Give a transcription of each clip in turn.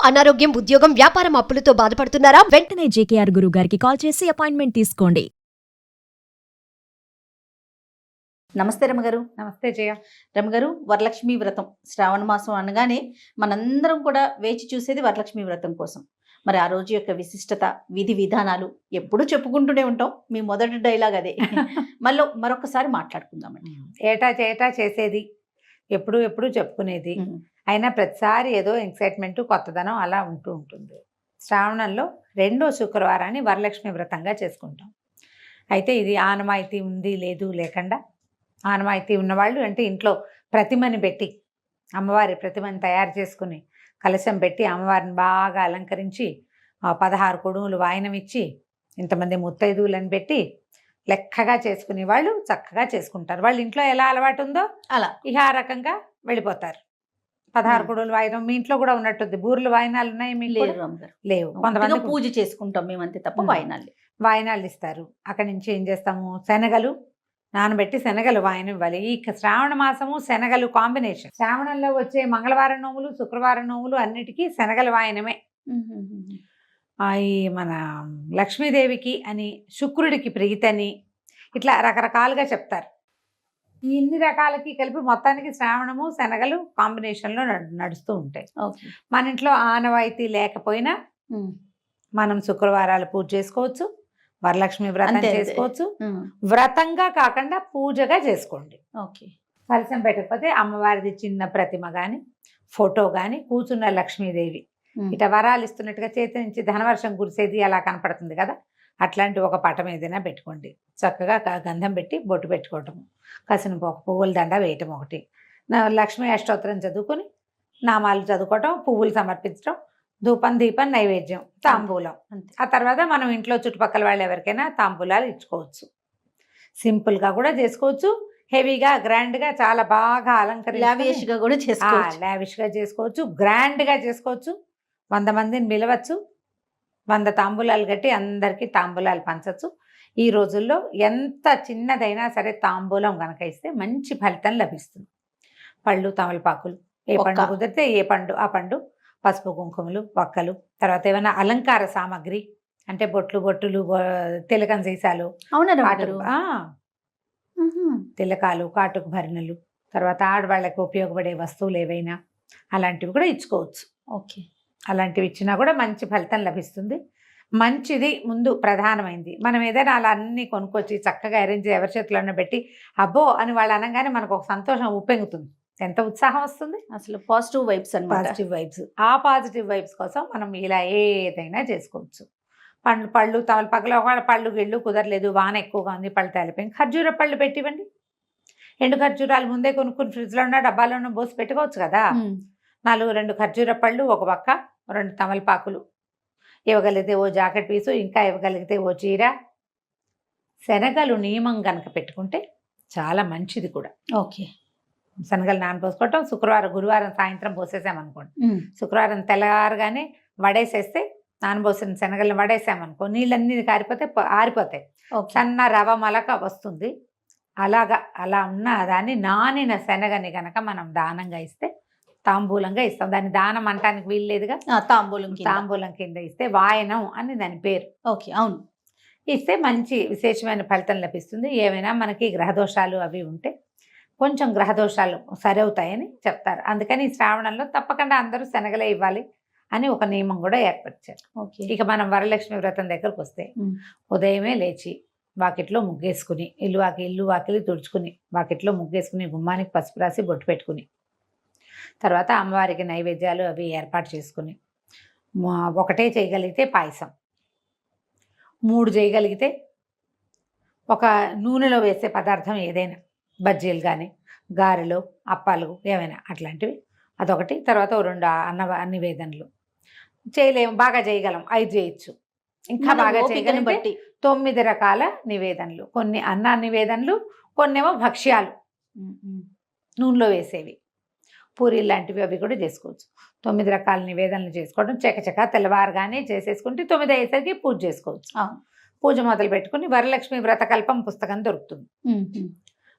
అనారోగ్యం, ఉద్యోగం, వ్యాపారం అప్పులతో బాధపడుతున్నారా? వెంటనే జేకేఆర్ గురువు గారికి కాల్ చేసి అపాయింట్మెంట్ తీసుకోండి. నమస్తే రమగారు. నమస్తే జయ. రమగారు, వరలక్ష్మి వ్రతం శ్రావణ మాసం అనగానే మనందరం కూడా వేచి చూసేది వరలక్ష్మి వ్రతం కోసం. మరి ఆ రోజు యొక్క విశిష్టత, విధి విధానాలు ఎప్పుడూ చెప్పుకుంటూనే ఉంటాం. మీ మొదటి డైలాగ్ అదే. మరొకసారి మాట్లాడుకుందామండి. ఏటా చేసేది, ఎప్పుడు చెప్పుకునేది. అయినా ప్రతిసారి ఏదో ఎక్సైట్మెంట్, కొత్తదనం అలా ఉంటూ ఉంటుంది. శ్రావణంలో 2వ శుక్రవారాన్ని వరలక్ష్మి వ్రతంగా చేసుకుంటాం. అయితే ఇది ఆనవాయితీ ఉంది లేదు లేకుండా, ఆనవాయితీ ఉన్నవాళ్ళు అంటే ఇంట్లో ప్రతిమని పెట్టి, అమ్మవారి ప్రతిమని తయారు చేసుకుని కలశం పెట్టి అమ్మవారిని బాగా అలంకరించి 16 కొడుములు వాయనం ఇచ్చి ఇంతమంది ముత్తైదువులను పెట్టి లెక్కగా చేసుకునే వాళ్ళు చక్కగా చేసుకుంటారు. వాళ్ళు ఇంట్లో ఎలా అలవాటు ఉందో అలా ఇక ఆ రకంగా వెళ్ళిపోతారు. 16 కొడుములు వాయనం మీ ఇంట్లో కూడా ఉన్నట్టుంది. బూర్లు వాయనాలు ఉన్నాయి మీకు? లేదు రమగారు, లేవు. కొంతమంది పూజ చేసుకుంటాం మేమంతే తప్ప వాయినాలు వాయనాలు ఇస్తారు. అక్కడి నుంచి ఏం చేస్తాము, శనగలు నానబెట్టి శనగలు వాయనం ఇవ్వాలి. ఈ శ్రావణ మాసము శనగలు కాంబినేషన్. శ్రావణంలో వచ్చే మంగళవారం నోములు, శుక్రవారం నోములు అన్నిటికీ శనగల వాయనమే. ఈ మన లక్ష్మీదేవికి అని, శుక్రుడికి ప్రీతని, ఇట్లా రకరకాలుగా చెప్తారు. ఈ ఇన్ని రకాలకి కలిపి మొత్తానికి శ్రావణము శనగలు కాంబినేషన్లో నడుస్తూ ఉంటాయి. మన ఇంట్లో ఆనవాయితీ లేకపోయినా మనం శుక్రవారాలు పూజ చేసుకోవచ్చు, వరలక్ష్మి వ్రతం చేసుకోవచ్చు. వ్రతంగా కాకుండా పూజగా చేసుకోండి. కలశం పెట్టకపోతే అమ్మవారిది చిన్న ప్రతిమ కానీ, ఫోటో కానీ, కూర్చున్న లక్ష్మీదేవి ఇట వరాలు ఇస్తున్నట్టుగా చేతి నుంచి ధనవర్షం కురిసేది అలా కనపడుతుంది కదా, అట్లాంటి ఒక పటం ఏదైనా పెట్టుకోండి. చక్కగా గంధం పెట్టి బొట్టు పెట్టుకోవటం, కసిన పువ్వుల దండ వేయటం ఒకటి, లక్ష్మీ అష్టోత్తరం చదువుకొని నామాలు చదువుకోవటం, పువ్వులు సమర్పించడం, ధూపం దీపం నైవేద్యం తాంబూలం. ఆ తర్వాత మనం ఇంట్లో చుట్టుపక్కల వాళ్ళు ఎవరికైనా తాంబూలాలు ఇచ్చుకోవచ్చు. సింపుల్గా కూడా చేసుకోవచ్చు, హెవీగా గ్రాండ్గా చాలా బాగా లావిష్గా కూడా చేసుకోవచ్చు. లావిష్గా చేసుకోవచ్చు, గ్రాండ్గా చేసుకోవచ్చు. 100 మందిని పిలవచ్చు, 100 తాంబూలాలు కట్టి అందరికీ తాంబూలాలు పంచవచ్చు. ఈ రోజుల్లో ఎంత చిన్నదైనా సరే తాంబూలం కనుక ఇస్తే మంచి ఫలితం లభిస్తుంది. పళ్ళు, తమలపాకులు, ఏ పండు కుదిరితే ఏ పండు ఆ పండు, పసుపు కుంకుమలు, వక్కలు, తర్వాత ఏమైనా అలంకార సామాగ్రి అంటే బొట్టులు, తిలకం సీసాలు, తిలకాలు, కాటుకు భరణలు, తర్వాత ఆడవాళ్ళకి ఉపయోగపడే వస్తువులు ఏవైనా అలాంటివి కూడా ఇచ్చుకోవచ్చు. అలాంటివి ఇచ్చినా కూడా మంచి ఫలితం లభిస్తుంది. మంచిది ముందు ప్రధానమైంది. మనం ఏదైనా అలా అన్నీ కొనుక్కొచ్చి చక్కగా అరేంజ్ ఎవరి చేతుల్లో పెట్టి అబ్బో అని వాళ్ళు అనగానే మనకు ఒక సంతోషం ఉప్పెంగుతుంది, ఎంత ఉత్సాహం వస్తుంది. అసలు పాజిటివ్ వైబ్స్ అని. Positive vibes. ఆ పాజిటివ్ వైబ్స్ కోసం మనం ఇలా ఏదైనా చేసుకోవచ్చు. పళ్ళు తమలపాకులు, ఒకవేళ పళ్ళు గిళ్ళు కుదరలేదు, వాన ఎక్కువగా ఉంది, పళ్ళు తేలిపోయింది, ఖర్జూర పళ్ళు పెట్టివ్వండి. ఎండు ఖర్జూరాలు ముందే కొనుక్కుని ఫ్రిడ్జ్లో ఉన్న డబ్బాలో ఉన్న పోసి పెట్టుకోవచ్చు కదా. 2 ఖర్జూర పళ్ళు, ఒక వక్క, 2 తమలపాకులు ఇవ్వగలిగితే ఓ జాకెట్ పీసు, ఇంకా ఇవ్వగలిగితే ఓ చీర. శనగలు నియమం కనుక పెట్టుకుంటే చాలా మంచిది కూడా. శనగలు నానపోసుకోవటం, గురువారం సాయంత్రం పోసేసామనుకోండి, శుక్రవారం తెల్లగారుగానే వడేసేస్తే, నానబోసిన శనగలను వడేసామనుకో నీళ్ళన్నీ కారిపోతే ఆరిపోతాయి, సన్న రవ మలక వస్తుంది. అలా ఉన్న దాన్ని నానిన శనగని గనక మనం దానంగా ఇస్తే, తాంబూలంగా ఇస్తాం. దాన్ని దానం అంటానికి వీల్లేదుగా, తాంబూలం కింద ఇస్తే వాయనం అని దాని పేరు. అవును, ఇస్తే మంచి విశేషమైన ఫలితం లభిస్తుంది. ఏమైనా మనకి గ్రహదోషాలు అవి ఉంటే కొంచెం గ్రహదోషాలు సరవుతాయని చెప్తారు. అందుకని ఈ శ్రావణంలో తప్పకుండా అందరూ శనగలే ఇవ్వాలి అని ఒక నియమం కూడా ఏర్పరిచారు. ఇక మనం వరలక్ష్మి వ్రతం దగ్గరకు వస్తే, ఉదయమే లేచి వాకిట్లో ముగ్గేసుకుని, ఇల్లు వాకిలి తుడుచుకుని, వాకిట్లో ముగ్గేసుకుని, గుమ్మానికి పసుపు రాసి బొట్టు పెట్టుకుని, తర్వాత అమ్మవారికి నైవేద్యాలు అవి ఏర్పాటు చేసుకుని, 1 చేయగలిగితే పాయసం, 3 చేయగలిగితే ఒక నూనెలో వేసే పదార్థం ఏదైనా, బజ్జీలు కానీ, గారెలు, అప్పాలు ఏమైనా అట్లాంటివి అదొకటి. తర్వాత 2 నివేదనలు. చేయలేము, బాగా చేయగలం 5 చేయొచ్చు, ఇంకా బాగా చేయగలం బట్టి 9 రకాల నివేదనలు. కొన్ని అన్న నివేదనలు, కొన్నేమో భక్ష్యాలు నూనెలో వేసేవి, పూరీలు లాంటివి అవి కూడా చేసుకోవచ్చు. 9 రకాల నివేదనలు చేసుకోవడం చకచకా తెల్లవారుగానే చేసేసుకుంటే 9 అయ్యేసరికి పూజ చేసుకోవచ్చు. పూజ మొదలు పెట్టుకుని వరలక్ష్మి వ్రతకల్పం పుస్తకం దొరుకుతుంది.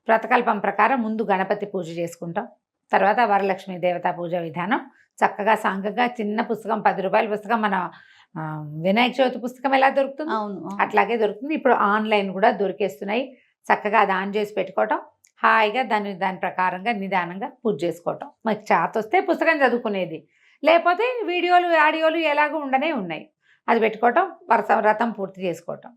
వ్రతకల్పం ప్రకారం ముందు గణపతి పూజ చేసుకుంటాం, తర్వాత వరలక్ష్మి దేవతా పూజ విధానం చక్కగా సాంఘికంగా చిన్న పుస్తకం 10 రూపాయల పుస్తకం మన వినాయక చవితి పుస్తకం ఎలా దొరుకుతుంది అవును. అట్లాగే దొరుకుతుంది. ఇప్పుడు ఆన్లైన్ కూడా దొరికేస్తున్నాయి. చక్కగా అది ఆన్ చేసి పెట్టుకోవటం, హాయిగా దాని ప్రకారంగా నిదానంగా పూజ చేసుకోవటం. మనకి చేత వస్తే పుస్తకం చదువుకునేది, లేకపోతే వీడియోలు ఆడియోలు ఎలాగో ఉండనే ఉన్నాయి, అది పెట్టుకోవటం, వ్రతం పూర్తి చేసుకోవటం.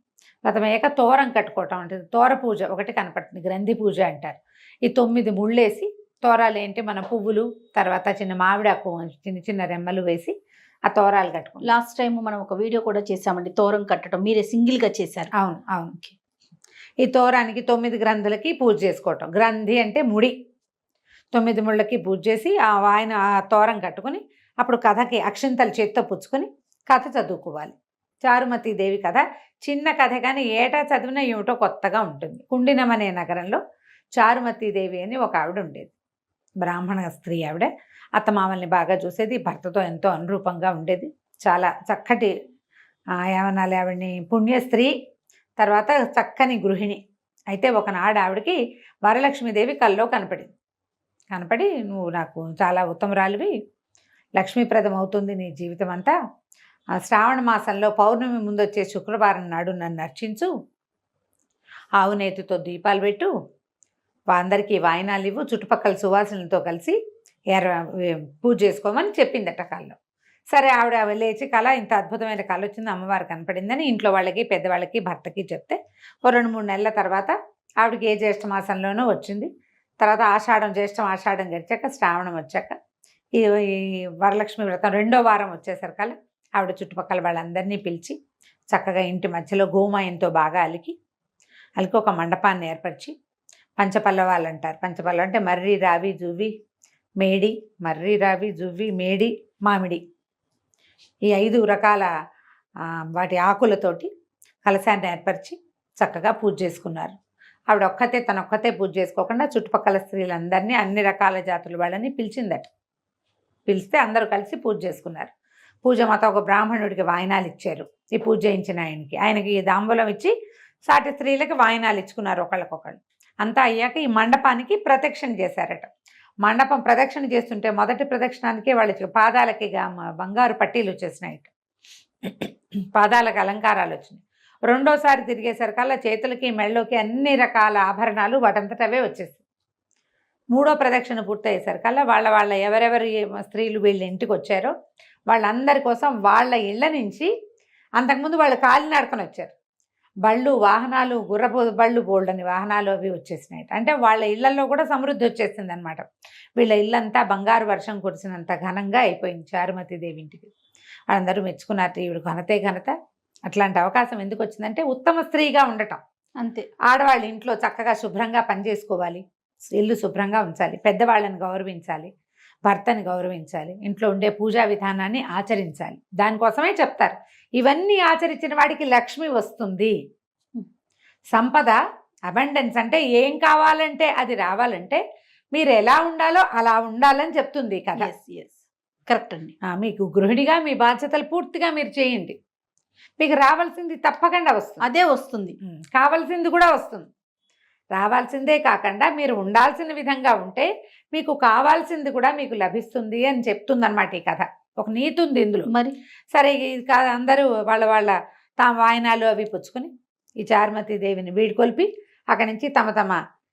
వ్రతం అయ్యాక తోరం కట్టుకోవటం అంటే తోర పూజ ఒకటి కనపడుతుంది, గ్రంథి పూజ అంటారు. ఈ 9 ముళ్ళేసి తోరాలు ఏంటి మన పువ్వులు, తర్వాత చిన్న మామిడాకు చిన్న చిన్న రెమ్మలు వేసి ఆ తోరాలు కట్టుకుంటాం. లాస్ట్ టైం మనం ఒక వీడియో కూడా చేసామండి, తోరం కట్టడం. మీరే సింగిల్ గా చేశారు. అవును అవును. ఈ తోరానికి 9 గ్రంథులకి పూజ చేసుకోవటం. గ్రంథి అంటే ముడి. 9 ముళ్ళకి పూజ చేసి ఆయన ఆ తోరం కట్టుకుని అప్పుడు కథకి అక్షింతలు చేత్తో పుచ్చుకొని కథ చదువుకోవాలి. చారుమతి దేవి కథ చిన్న కథ, కానీ ఏటా చదివినా ఏమిటో కొత్తగా ఉంటుంది. కుండినం అనే నగరంలో చారుమతి దేవి అని ఒక ఆవిడ ఉండేది. బ్రాహ్మణ స్త్రీ ఆవిడ. అత్తమామల్ని బాగా చూసేది, భర్తతో ఎంతో అనురూపంగా ఉండేది. చాలా చక్కటి ఏమనాలి ఆవిడని, పుణ్య స్త్రీ, తర్వాత చక్కని గృహిణి. అయితే ఒకనాడు ఆవిడకి వరలక్ష్మీదేవి కల్లో కనపడి నువ్వు నాకు చాలా ఉత్తమరాలివి, లక్ష్మీప్రదం అవుతుంది నీ జీవితం అంతా. శ్రావణ మాసంలో పౌర్ణమి ముందు వచ్చే శుక్రవారం నాడు నన్ను అర్చించు, ఆవు నేతితో దీపాలు పెట్టు, అందరికీ వాయినాలు ఇవ్వు, చుట్టుపక్కల సువాసనలతో కలిసి పూజ చేసుకోమని చెప్పిందట కల్లో. సరే ఆవిడ లేచి కళ, ఇంత అద్భుతమైన కళ వచ్చింది, అమ్మవారు కనపడిందని ఇంట్లో వాళ్ళకి పెద్దవాళ్ళకి భర్తకి చెప్తే 2-3 నెలల తర్వాత ఆవిడకి ఏ జ్యేష్ఠ మాసంలోనూ వచ్చింది. తర్వాత జ్యేష్ఠం గడిచాక శ్రావణం వచ్చాక ఈ వరలక్ష్మి వ్రతం 2వ వారం వచ్చేసరికల్లా ఆవిడ చుట్టుపక్కల వాళ్ళందరినీ పిలిచి చక్కగా ఇంటి మధ్యలో గోమాయంతో బాగా అలికి ఒక మండపాన్ని ఏర్పరిచి, పంచపల్లవాలు అంటారు. పంచపల్లవం అంటే మర్రి, రావి, జువ్వి, మేడి, మర్రి, రావి, జువ్వి, మేడి, మామిడి, ఈ 5 రకాల వాటి ఆకులతోటి కలశాన్ని ఏర్పరిచి చక్కగా పూజ చేసుకున్నారు. ఆవిడ తనొక్కతే పూజ చేసుకోకుండా చుట్టుపక్కల స్త్రీలందరినీ, అన్ని రకాల జాతుల వాళ్ళని పిలిచిందట. పిలిస్తే అందరూ కలిసి పూజ చేసుకున్నారు. పూజ మొత్తం ఒక బ్రాహ్మణుడికి వాయినాలు ఇచ్చారు. ఈ పూజ చేయించిన ఆయనకి దాంబూలం ఇచ్చి సాటి స్త్రీలకి వాయినాలు ఇచ్చుకున్నారు ఒకళ్ళకొకళ్ళు. అంతా అయ్యాక ఈ మండపానికి ప్రదక్షిణ చేశారట. మండపం ప్రదక్షిణ చేస్తుంటే మొదటి ప్రదక్షిణానికి వాళ్ళకి పాదాలకి బంగారు పట్టీలు వచ్చేసినాయట, పాదాలకు అలంకారాలు వచ్చినాయి. 2వసారి తిరిగేసరికల్లా చేతులకి మెళ్ళలోకి అన్ని రకాల ఆభరణాలు వాటంతటవే వచ్చేస్తాయి. 3వ ప్రదక్షిణ పూర్తయ్యేసరికల్లా వాళ్ళ ఎవరెవరి స్త్రీలు వీళ్ళ ఇంటికి వచ్చారో వాళ్ళందరి కోసం వాళ్ళ ఇళ్ళ నుంచి, అంతకుముందు వాళ్ళు కాలినడకని వచ్చారు, బళ్ళు, వాహనాలు, గుర్రపు బళ్ళు, బోల్డని వాహనాలు అవి వచ్చేసినాయి. అంటే వాళ్ళ ఇళ్లలో కూడా సమృద్ధి వచ్చేసింది అనమాట. వీళ్ళ ఇల్లంతా బంగారు వర్షం కురిసినంత ఘనంగా అయిపోయింది చారుమతి దేవి ఇంటికి. వాళ్ళందరూ మెచ్చుకున్నారు, ఈవిడ ఘనతే ఘనత. అట్లాంటి అవకాశం ఎందుకు వచ్చిందంటే ఉత్తమ స్త్రీగా ఉండటం. అంతే. ఆడవాళ్ళ ఇంట్లో చక్కగా శుభ్రంగా పనిచేసుకోవాలి, ఇల్లు శుభ్రంగా ఉంచాలి, పెద్దవాళ్ళని గౌరవించాలి, భర్తని గౌరవించాలి, ఇంట్లో ఉండే పూజా విధానాన్ని ఆచరించాలి. దానికోసమే చెప్తారు, ఇవన్నీ ఆచరించిన వాడికి లక్ష్మి వస్తుంది. సంపద, అబండెన్స్ అంటే ఏం కావాలంటే అది రావాలంటే మీరు ఎలా ఉండాలో అలా ఉండాలని చెప్తుంది కదా. కరెక్ట్ అండి. మీకు గృహిణిగా మీ బాధ్యతలు పూర్తిగా మీరు చేయండి, మీకు రావాల్సింది తప్పకుండా వస్తుంది. అదే వస్తుంది, కావాల్సింది కూడా వస్తుంది. రావాల్సిందే కాకుండా మీరు ఉండాల్సిన విధంగా ఉంటే మీకు కావాల్సింది కూడా మీకు లభిస్తుంది అని చెప్తుంది అనమాట ఈ కథ. ఒక నీతి ఉంది ఇందులో. మరి సరే, అందరూ వాళ్ళ తాము వాయినాలు అవి పుచ్చుకొని ఈ చారుమతి దేవిని వీడుకొల్పి అక్కడి నుంచి తమ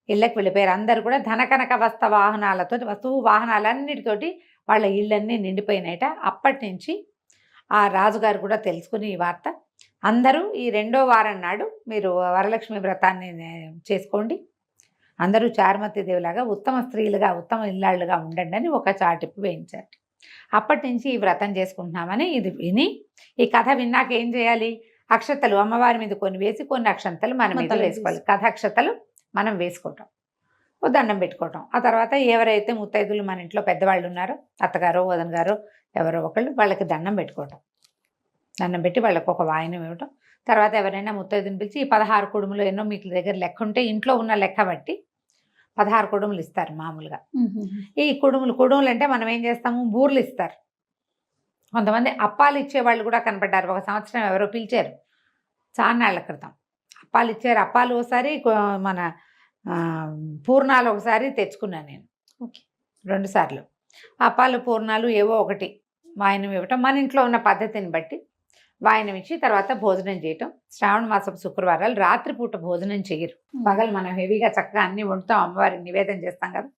ఇళ్ళకి వెళ్ళిపోయారు. అందరూ కూడా ధనకనక వస్తువు వాహనాలన్నిటితోటి వాళ్ళ ఇళ్ళన్నీ నిండిపోయినాయట. అప్పటి నుంచి ఆ రాజుగారు కూడా తెలుసుకుని ఈ వార్త, అందరూ ఈ 2వ వారం నాడు మీరు వరలక్ష్మి వ్రతాన్ని చేసుకోండి, అందరూ చారుమతి దేవిలాగా ఉత్తమ స్త్రీలుగా, ఉత్తమ ఇల్లాళ్ళుగా ఉండండి అని ఒక చాటింపు వేయించారు. అప్పటి నుంచి ఈ వ్రతం చేసుకుంటున్నామని ఇది విని, ఈ కథ విన్నాక ఏం చేయాలి, అక్షతలు అమ్మవారి మీద కొన్ని వేసి కొన్ని అక్షంతలు మన మీద వేసుకోవాలి. కథ అక్షతలు మనం వేసుకోవటం, దండం పెట్టుకోవటం. ఆ తర్వాత ఎవరైతే ముత్తైదులు మన ఇంట్లో పెద్దవాళ్ళు ఉన్నారో, అత్తగారో వదన గారో ఎవరో ఒకళ్ళు, వాళ్ళకి దండం పెట్టుకోవటం. దండం పెట్టి వాళ్ళకి ఒక వాయినం ఇవ్వటం. తర్వాత ఎవరైనా ముత్తైదుని పిలిచి ఈ 16 కుడుములు ఎన్నో మీకు దగ్గర లెక్క ఉంటే ఇంట్లో ఉన్న లెక్క బట్టి 16 కుడుములు ఇస్తారు మామూలుగా. ఈ కుడుములు అంటే మనం ఏం చేస్తాము, బూర్లు ఇస్తారు. కొంతమంది అప్పాలు ఇచ్చేవాళ్ళు కూడా కనపడ్డారు. ఒక సంవత్సరం ఎవరో పిలిచారు చాన్నాళ్ల క్రితం, అప్పాలు ఇచ్చారు. అప్పాలు ఒకసారి, మన పూర్ణాలు ఒకసారి తెచ్చుకున్నాను నేను. ఓకే. 2 సార్లు అప్పాలు పూర్ణాలు ఏవో ఒకటి వాయనం ఇవ్వటం, మన ఇంట్లో ఉన్న పద్ధతిని బట్టి వాయనం ఇచ్చి తర్వాత భోజనం చేయటం. శ్రావణ మాసపు శుక్రవారాలు రాత్రిపూట భోజనం చేయరు. పగలు మనం హెవీగా చక్కగా అన్ని వండుతాం, అమ్మవారికి నివేదన చేస్తాం కదా,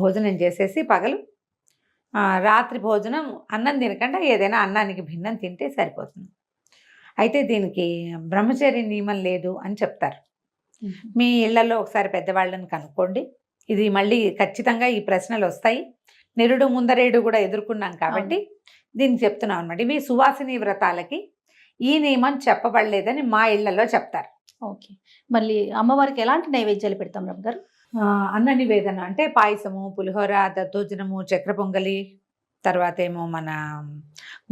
భోజనం చేసేసి పగలు రాత్రి భోజనం అన్నం తినకుండా ఏదైనా అన్నానికి భిన్నం తింటే సరిపోతుంది. అయితే దీనికి బ్రహ్మచర్య నియమం లేదు అని చెప్తారు. మీ ఇళ్లలో ఒకసారి పెద్దవాళ్ళని కనుక్కోండి. ఇది మళ్ళీ ఖచ్చితంగా ఈ ప్రశ్నలు వస్తాయి. నిరుడు ముందరేడు కూడా ఎదుర్కొన్నాం కాబట్టి దీనికి చెప్తున్నాం అనమాట. ఇవి సువాసిని వ్రతాలకి ఈ నియమం చెప్పబడలేదని మా ఇళ్లలో చెప్తారు. ఓకే, మళ్ళీ అమ్మవారికి ఎలాంటి నైవేద్యాలు పెడతాం రమ్మ గారు? అన్న నివేదన అంటే పాయసము, పులిహోర, దద్దోజనము, చక్ర పొంగలి, తర్వాత ఏమో మన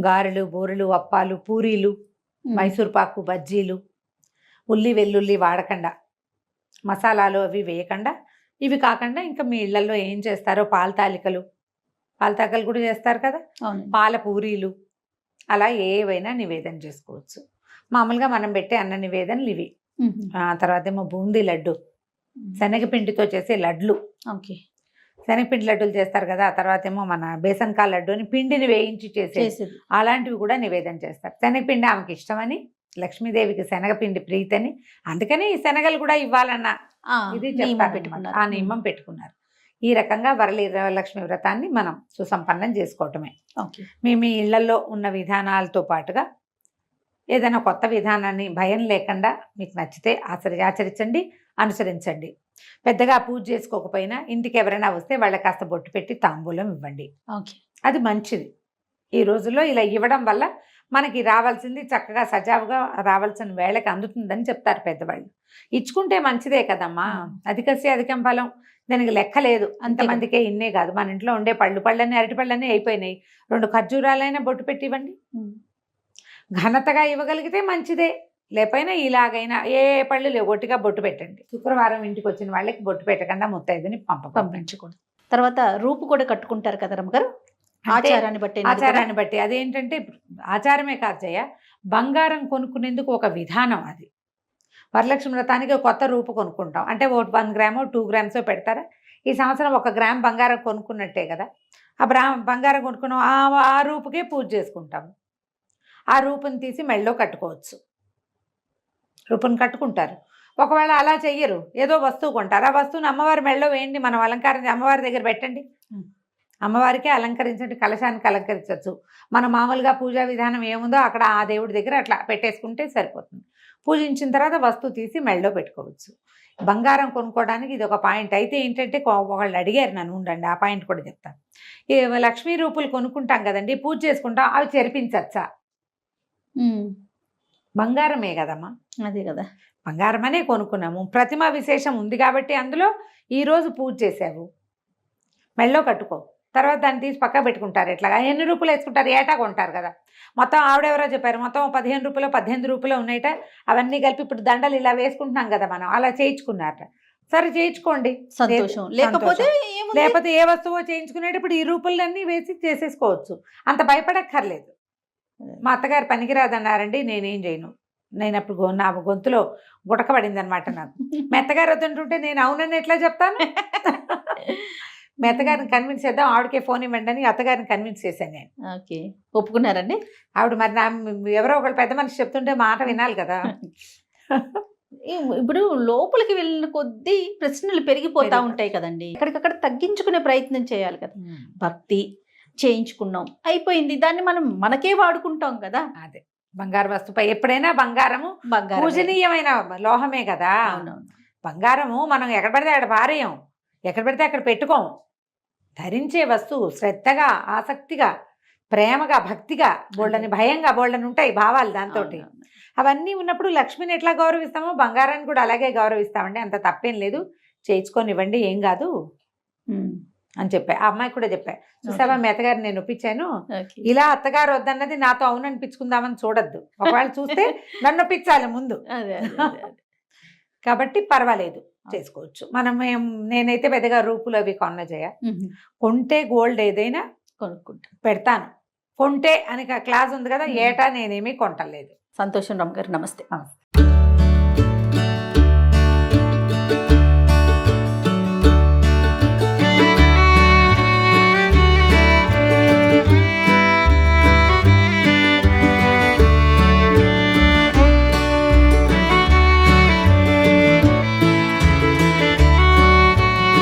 గారెలు, బూరెలు, అప్పాలు, పూరీలు, మైసూర్పాకు, బజ్జీలు, ఉల్లి వెల్లుల్లి వాడకుండా, మసాలాలు అవి వేయకుండా, ఇవి కాకుండా ఇంకా మీ ఇళ్లలో ఏం చేస్తారో పాలతాలికలు కూడా చేస్తారు కదా, పాల పూరీలు, అలా ఏవైనా నివేదన చేసుకోవచ్చు. మామూలుగా మనం పెట్టే అన్న నివేదనలు ఇవి. తర్వాత ఏమో బూందీ లడ్డు, శనగపిండితో చేసే లడ్లు, ఓకే, శనగపిండి లడ్డూలు చేస్తారు కదా. ఆ తర్వాత ఏమో మన బేసన్కా లడ్డు అని పిండిని వేయించి చేసేది, అలాంటివి కూడా నివేదన చేస్తారు. శనగపిండి ఆమెకి ఇష్టమని, లక్ష్మీదేవికి శనగపిండి ప్రీతని, అందుకని ఈ శనగలు కూడా ఇవ్వాలన్న ఇది చెప్తారు, ఆ నియమం పెట్టుకున్నారు. ఈ రకంగా వరలక్ష్మి వ్రతాన్ని మనం సుసంపన్నం చేసుకోవటమే. మీ ఇళ్లలో ఉన్న విధానాలతో పాటుగా ఏదైనా కొత్త విధానాన్ని భయం లేకుండా మీకు నచ్చితే ఆచరించండి, అనుసరించండి. పెద్దగా పూజ చేసుకోకపోయినా ఇంటికి ఎవరైనా వస్తే వాళ్ళకి కాస్త బొట్టు పెట్టి తాంబూలం ఇవ్వండి. అది మంచిది. ఈ రోజుల్లో ఇలా ఇవ్వడం వల్ల మనకి రావాల్సింది చక్కగా సజావుగా రావాల్సిన వేళకి అందుతుందని చెప్తారు పెద్దవాళ్ళు. ఇచ్చుకుంటే మంచిదే కదమ్మా, అధికస్య అధికం ఫలం, దానికి లెక్క లేదు. అంతమందికే ఇన్నే కాదు, మన ఇంట్లో ఉండే పళ్ళన్నీ అరటి పళ్ళన్నీ అయిపోయినాయి, 2 ఖర్జూరాలైనా బొట్టు పెట్టి ఇవ్వండి. ఘనతగా ఇవ్వగలిగితే మంచిదే, లేకపోయినా ఇలాగైనా ఏ పళ్ళు లేవు, ఒట్టిగా బొట్టు పెట్టండి. శుక్రవారం ఇంటికి వచ్చిన వాళ్ళకి బొట్టు పెట్టకుండా ముత్తైదుని పంపించకూడదు. తర్వాత రూపు కూడా కట్టుకుంటారు కదా రమ్మగారు, ఆచారాన్ని బట్టి. అదేంటంటే ఆచారమే కాదు జయ, బంగారం కొనుక్కునేందుకు ఒక విధానం. అది వరలక్ష్మి వ్రతానికి కొత్త రూపు కొనుక్కుంటాం అంటే 1 గ్రామో 2 గ్రామ్సో పెడతారా. ఈ సంవత్సరం 1 గ్రామ్ బంగారం కొనుక్కున్నట్టే కదా, ఆ బంగారం కొనుక్కున్నాం, ఆ రూపుకే పూజ చేసుకుంటాము. ఆ రూపుని తీసి మెళ్ళో కట్టుకోవచ్చు, రూపుని కట్టుకుంటారు. ఒకవేళ అలా చెయ్యరు, ఏదో వస్తువు కొంటారు, ఆ వస్తువుని అమ్మవారి మెళ్ళో వేయండి, మనం అలంకారం అమ్మవారి దగ్గర పెట్టండి, అమ్మవారికే అలంకరించండి, కలశానికి అలంకరించవచ్చు. మన మామూలుగా పూజా విధానం ఏముందో అక్కడ ఆ దేవుడి దగ్గర అట్లా పెట్టేసుకుంటే సరిపోతుంది. పూజించిన తర్వాత వస్తువు తీసి మెళ్ళో పెట్టుకోవచ్చు. బంగారం కొనుక్కోవడానికి ఇది ఒక పాయింట్. అయితే ఏంటంటే ఒకళ్ళు అడిగారు నన్ను, ఉండండి ఆ పాయింట్ కూడా చెప్తాను. ఈ లక్ష్మీ రూపులు కొనుక్కుంటాం కదండి, పూజ చేసుకుంటాం, అవి చెరిపించచ్చా? బంగారమే కదమ్మా, అదే కదా, బంగారం అనే కొనుక్కున్నాము, ప్రతిమ విశేషం ఉంది కాబట్టి అందులో ఈరోజు పూజ చేసావు, మెళ్ళో కట్టుకో, తర్వాత దాన్ని తీసి పక్క పెట్టుకుంటారు. ఎట్లాగా ఎన్ని రూపాయలు వేసుకుంటారు, ఏటా కొంటారు కదా. మొత్తం ఆవిడెవరో చెప్పారు, మొత్తం 15 రూపాయలు 18 రూపాయలు ఉన్నాయట, అవన్నీ కలిపి ఇప్పుడు దండలు ఇలా వేసుకుంటున్నాం కదా మనం, అలా చేయించుకున్నారట. సరే చేయించుకోండి, సంతోషం. లేకపోతే ఏ వస్తువో చేయించుకునేటప్పుడు ఈ రూపాయలన్నీ వేసి చేసేసుకోవచ్చు, అంత భయపడక్కర్లేదు. మా అత్తగారు పనికిరాదన్నారండి, నేనేం చేయను, నేను అప్పుడు నా గొంతులో గుటకబడింది అనమాట. నాకు మెత్తగారు వద్దంటుంటే నేను అవునని ఎట్లా చెప్తాను? మీ అత్తగారిని కన్విన్స్ చేద్దాం, ఆవిడకే ఫోన్ ఇవ్వండి అని అత్తగారిని కన్విన్స్ చేశాను నేను. ఓకే, ఒప్పుకున్నారండి ఆవిడ. మరి ఎవరో ఒకళ్ళు పెద్ద మనిషి చెప్తుంటే మాట వినాలి కదా. ఇప్పుడు లోపలికి వెళ్ళిన కొద్దీ ప్రశ్నలు పెరిగిపోతా ఉంటాయి కదండి, ఎక్కడికక్కడ తగ్గించుకునే ప్రయత్నం చేయాలి కదా. భక్తి చేయించుకున్నాం, అయిపోయింది, దాన్ని మనం మనకే వాడుకుంటాం కదా. అదే బంగారు వస్తువుపై ఎప్పుడైనా బంగారము పూజనీయమైన లోహమే కదా. బంగారము మనం ఎక్కడ పడితే అక్కడ పారేయం, ఎక్కడ పడితే అక్కడ పెట్టుకోం. ధరించే వస్తువు శ్రద్ధగా, ఆసక్తిగా, ప్రేమగా, భక్తిగా, బోళ్ళని భయంగా, బోళ్ళని ఉంటాయి భావాలు దాంతో. అవన్నీ ఉన్నప్పుడు లక్ష్మిని ఎట్లా గౌరవిస్తామో బంగారాన్ని కూడా అలాగే గౌరవిస్తామండి. అంత తప్పేం లేదు, చేయించుకొని ఇవ్వండి, ఏం కాదు అని చెప్పా. ఆ అమ్మాయి కూడా చెప్పా, చూసావా మీ అత్తగారు నేను ఒప్పించాను, ఇలా అత్తగారు వద్దన్నది నాతో అవును అనిపించుకుందామని చూడొద్దు, ఒకవేళ చూస్తే నన్ను ఒప్పించాలి ముందు. కాబట్టి పర్వాలేదు, చేసుకోవచ్చు. నేనైతే పెద్దగా రూపులు అవి కొన్న చేయ, కొంటే గోల్డ్ ఏదైనా కొనుక్కుంటా పెడతాను. కొంటే అని క్లాస్ ఉంది కదా, ఏటా నేనేమీ కొంటలేదు. సంతోషం రమ్మ గారు, నమస్తే. నమస్తే.